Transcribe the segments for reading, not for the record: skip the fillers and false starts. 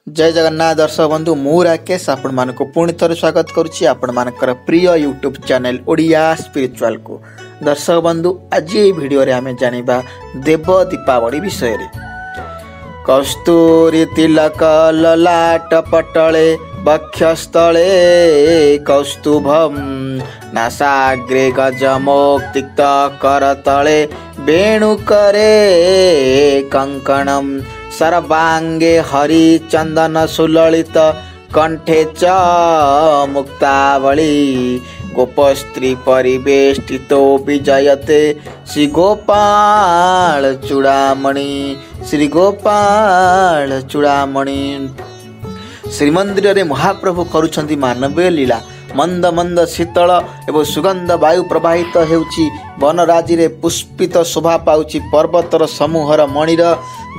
जय जगन्नाथ दर्शक बंधु मु राकेश आपण मानको पुणी थर स्वागत करुच्ची आपण मानकर प्रिय यूट्यूब चैनल ओडिया स्पिरिचुअल को। दर्शक बंधु आज ये वीडियो रे आमे जानिबा देव दीपावली विषय रे। कस्तूरी तिलक ललाट पटले वक्षस्थले कौस्तुभम नासाग्रे गजमोक्तिक्त करतले वेणुकरे कंकणम सर्वांगे हरि चंदन सुललित कंठे च मुक्तावली गोपस्त्री परिवेष्टितो विजयते श्री गोपाल चूड़ामणि श्री गोपाल चूड़ामणि। श्रीमंदिर रे महाप्रभु करुछंती मानवीय लीला। मंद मंद शीतल एवं सुगंध वायु प्रवाहित हेउची वनराजी रे पुष्पित शोभा पाउची पर्वतर समूहर मणिर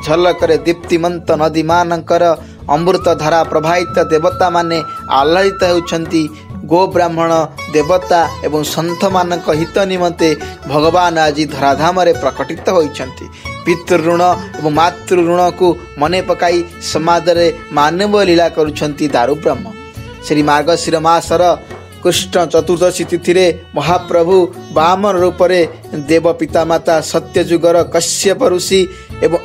झलकरे दीप्तिमंत नदी मानकर अमृत धारा प्रवाहित देवता माने आह्लादित हेउछंती। गो ब्राह्मण देवता एवं संत मानक हित निमंते भगवान आज धराधाम रे प्रकटित होइछंती। पितृऋण एवं मातृऋण को मने पकाई समाज रे मानव लीला करुछंती दारू ब्रह्म। श्री मार्गशीर मासर कृष्ण चतुर्दशी तिथि रे महाप्रभु वामन रूप रे देव पिता माता सत्यजुगर कश्यप ऋषि एवं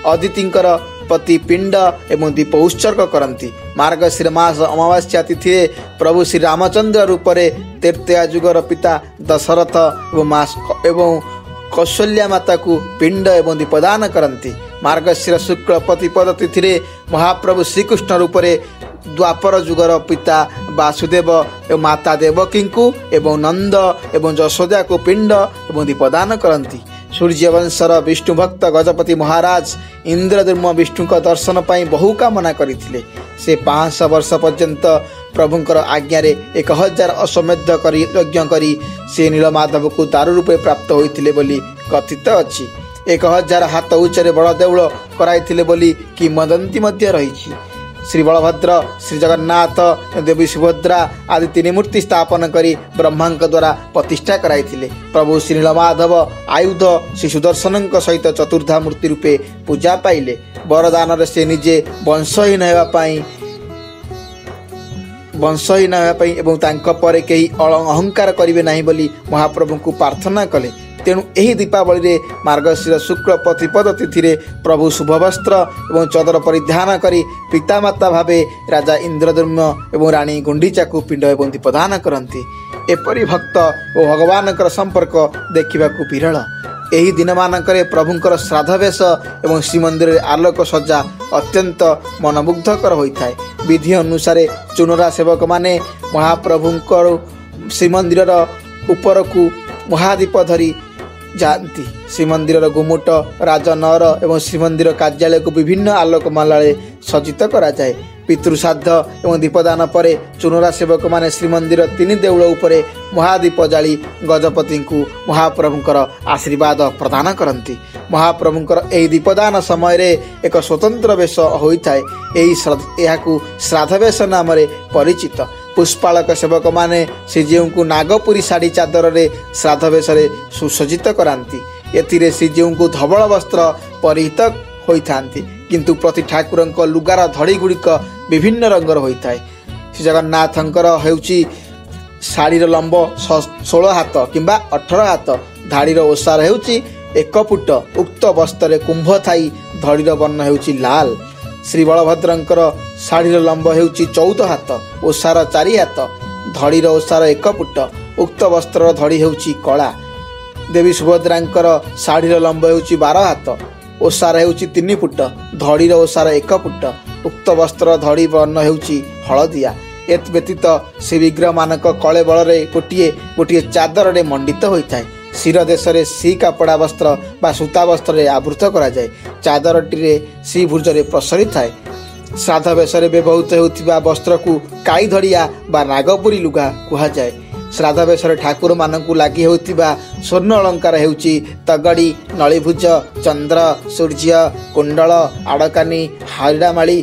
अदितिंकर पति पिंड एवं दीप उत्सर्ग करती। मार्गशीर मास अमावास्या तिथि रे प्रभु श्री रामचंद्र रूप रे तृतीया जुगर पिता दशरथ एवं कौशल्या माता को पिंड एवं दीपदान करती। मार्गशीर शुक्ल प्रतिपद तिथि रे महाप्रभु श्रीकृष्ण रूप रे द्वापर जुगर पिता वासुदेव एवं माता देवकी को एवं नंद एवं जशोदा को पिंड एवं दीपदान करती। सूर्यवंशर विष्णु भक्त गजपति महाराज इंद्रद्युम्न विष्णु का दर्शन पाई बहु कामना करथिले। से 500 वर्ष पर्यंत प्रभुंकर आज्ञा रे 1000 अश्वमेध करी यज्ञ करी से नीलमाधव को दारू रूपे प्राप्त होइथिले बोली कथित अछि। 1000 हाथ उच्चरे बड़ देउळ कराइथिले बोली किंवदंती मध्य रहिछि। श्री बलभद्र श्री जगन्नाथ देवी सुभद्रा आदि 3 मूर्ति स्थापन करी ब्रह्मा द्वारा प्रतिष्ठा कराइथिले। प्रभु श्री नीलमाधव आयुध श्री सुदर्शन सहित चतुर्धा मूर्ति रूपे पूजा पाइले। वरदान से निजे वंशहीन होगापी एवं तांका परे केही अहंकार करिवे नाही बोली महाप्रभु को प्रार्थना कले। तेणु एही दीपावली रे मार्गशीर शुक्ल प्रतिपद तिथि रे प्रभु शुभ वस्त्र एवं चदर परिधान करी पितामाता भावे राजा इंद्रद्युम्न एवं रानी गुंडीचा को पिंड एवं दीपदान करती। एपरी भक्त और भगवान संपर्क देखा विरल। एही दिन मानकरे प्रभुंकर श्राद्धवेश एवं श्रीमंदिर रे आलोक सज्जा अत्यंत मनमुग्धकर होइथाय। विधि अनुसार चुनरा सेवक माने महाप्रभुंकर श्रीमंदिर उपर को महादीप धरी जाती। श्रीमंदिर गुमुट राजनर एवं श्रीमंदिर कार्यालय को विभिन्न आलोकमाला सज्जित करा जाए। पितृश्राद्ध एवं दीपदान पर चुनरा सेवक माने श्रीमंदिर 3 देउळ उपरे महादीप जाली गजपति को महाप्रभुंकर आशीर्वाद प्रदान करती। महाप्रभुंकर एही दीपदान समय रे एक स्वतंत्र वेश होइथाय। एही श्राद्धवेश नाम परिचित। पुष्पालक सेवक माने श्रीजीव को नागपुरी साड़ी चादर रे श्राद्धवेश सुसज्जित करांती। एथिरे श्रीजीव को धवल वस्त्र परिहित होइथांती, किंतु प्रति ठाकुरंक लुगार धड़ी गुड़िक विभिन्न रंगर होइथाय। श्री जगन्नाथंकर हेउची साड़ीर लंब 16 हाथ किंबा 18 हाथ, धाड़ीर ओसार हेउची 1 फुट। उक्त वस्त्र कुंभ थाई धड़ीर वर्ण हेउची लाल। श्री बलभद्रंकर साड़ीर लंब हेउची 14 हाथ, ओसार 4 हाथ, धड़ीर ओसार 1 फुट। उक्त वस्त्र धड़ी हेउची कला। देवी सुभद्रांकर साड़ीर लंब हेउची 12 हाथ, ओसार हेउची 3 फुट, धड़ीर ओसार 1 फुट। उक्त वस्त्र धड़ी वर्ण हेउची हलदिया। एत व्यतीत श्री विग्रह मानक कले बल गोटे चादर रे मंडित होइथाय। शिर देश रे सी कपड़ा वस्त्र बा सूता वस्त्र रे आवृत करा जाए। चादरटी रे सी भुज रे प्रसरित थाए। श्राद्ध वेश रे व्यवहृत होउथिबा वस्त्र को काई धड़िया बा नागपुरी लुगा कुहा जाए। श्राद्ध वेश रे ठाकुर मानकु लागि होउथिबा स्वर्ण अलंकार हेउची तगड़ी, नळीभुज, चंद्र, सूर्य, कुंडल, आड़कानी, हारिडामाली,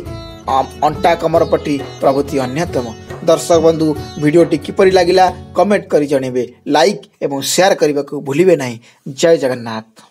अंटा कमरपट्टी प्रभृति अन्यतम। दर्शक बंधु वीडियोटी किपरि लागिला कमेंट करी जणेबे। लाइक एवं शेयर करने को भूलिबे नहीं। जय जगन्नाथ।